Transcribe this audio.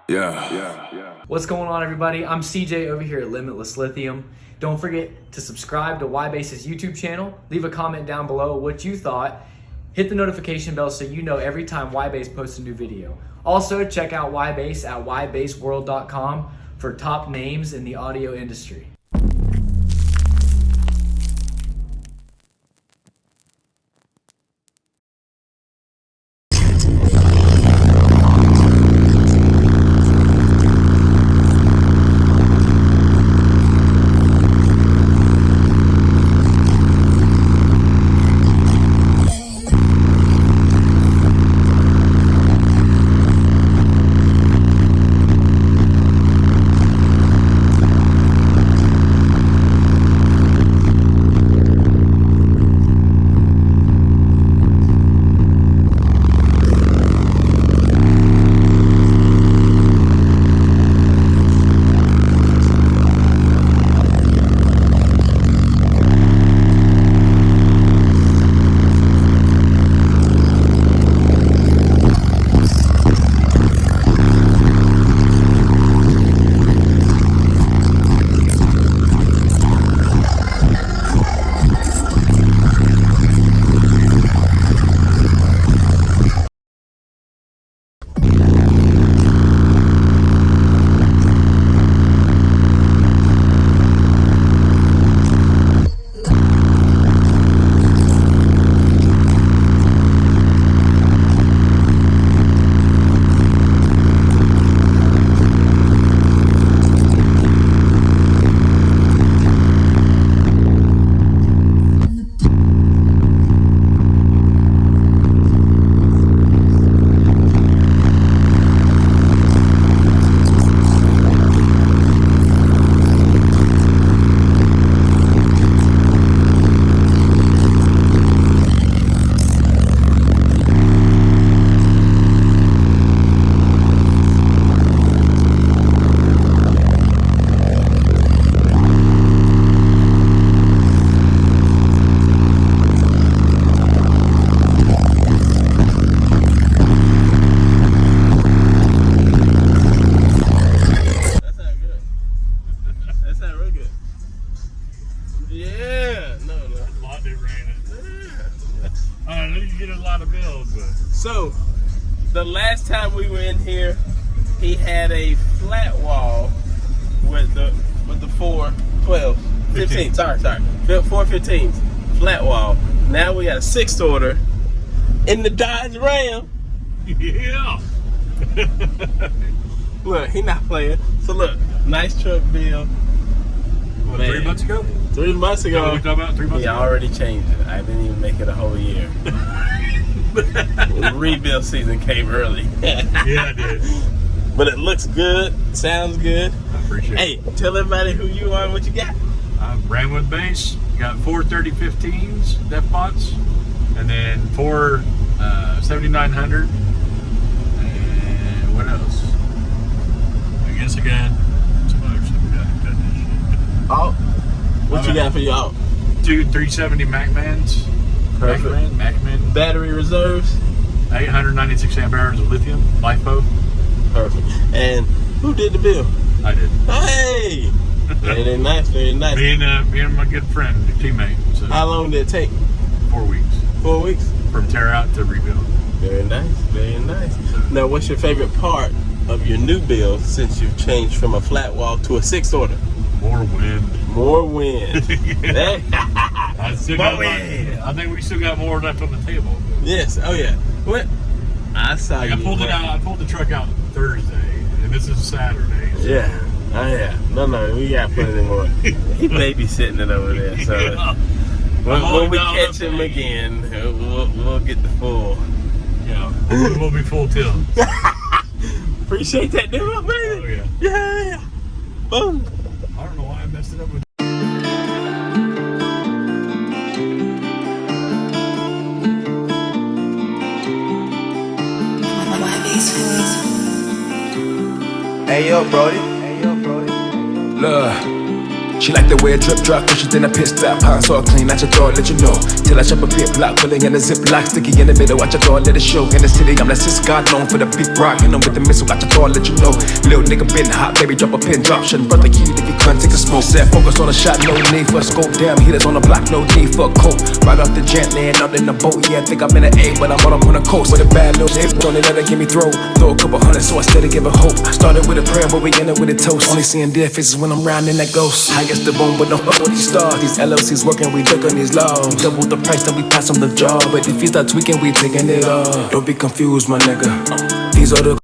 Yeah. What's going on, everybody? I'm CJ over here at Limitless Lithium. Don't forget to subscribe to YBASS's YouTube channel. Leave a comment down below what you thought. Hit the notification bell so you know every time YBASS posts a new video. Also, check out YBASS at YBASSworld.com for top names in the audio industry. So, the last time we were in here, he had a flat wall with the 412, 15, sorry, 415s, flat wall. Now we got a 6th order in the Dodge Ram. Yeah. Look, he not playing. So look, nice truck build. What, 3 months ago? 3 months ago. What we talking about? 3 months he ago? already changed it. I didn't even make it a whole year. Rebuild season came early. Yeah, I did. But it looks good, sounds good. I appreciate it. Hey, tell everybody who you are and what you got. I'm ran with bass. Got 4 3015s, Deaf Bonce, and then 4 7900. And what else? I guess I got some other stuff. We got this shit. Oh, what you got for you out? 2 370 Macmans. Perfect. Macman. Battery reserves. 896 amp hours of lithium, LiFePO. Perfect. And who did the bill? I did. Hey! Very nice, very nice. Me and my good friend, teammate. So How long did it take? 4 weeks. 4 weeks? From tear out to rebuild. Very nice, very nice. Now, what's your favorite part of your new build since you've changed from a flat wall to a 6th order? More wind. More wind. I think we still got more left on the table. Yes, oh yeah. What? I saw you. I pulled it out. I pulled the truck out Thursday, and this is Saturday. So. Yeah. Oh yeah. No, we got plenty more. He babysitting it over there. So Yeah. when we catch him again, we'll get the full. Yeah. We'll be full tilt. Appreciate that, dude, baby. Oh yeah. Yeah. Boom. I don't know why I messed it up with. Hey yo, Brody. Look, She like the way it drip drop, cushions in a pit stop. Hands all clean, at your door, let you know. Till I chop a pit block, pulling in a zip lock, sticky in the middle, watch your door, let it show. In the city, I'm like sis God, known for the big rock. You know with the missile, watch your door, let you know. Little nigga been hot, baby, drop a pin, drop. Shouldn't brother key if you couldn't take a smoke. Set focus on a shot, no need for a scope. Damn, heaters on the block, no need for a coat. Right off the jet, laying out in the boat. Yeah, I think I'm in an A, but I'm on the coast. With a bad little hip, don't let her give me throw. Throw a couple hundred, so I steady give her hope. Started with a prayer, but we ended with a toast. Only seeing dead faces when I'm rounding that ghost. I guess the bone, but don't fuck with these stars. These LLCs working, we duck on these laws. Double the price, then we pass on the job. But if you start tweaking, we taking it off. Don't be confused, my nigga. These are the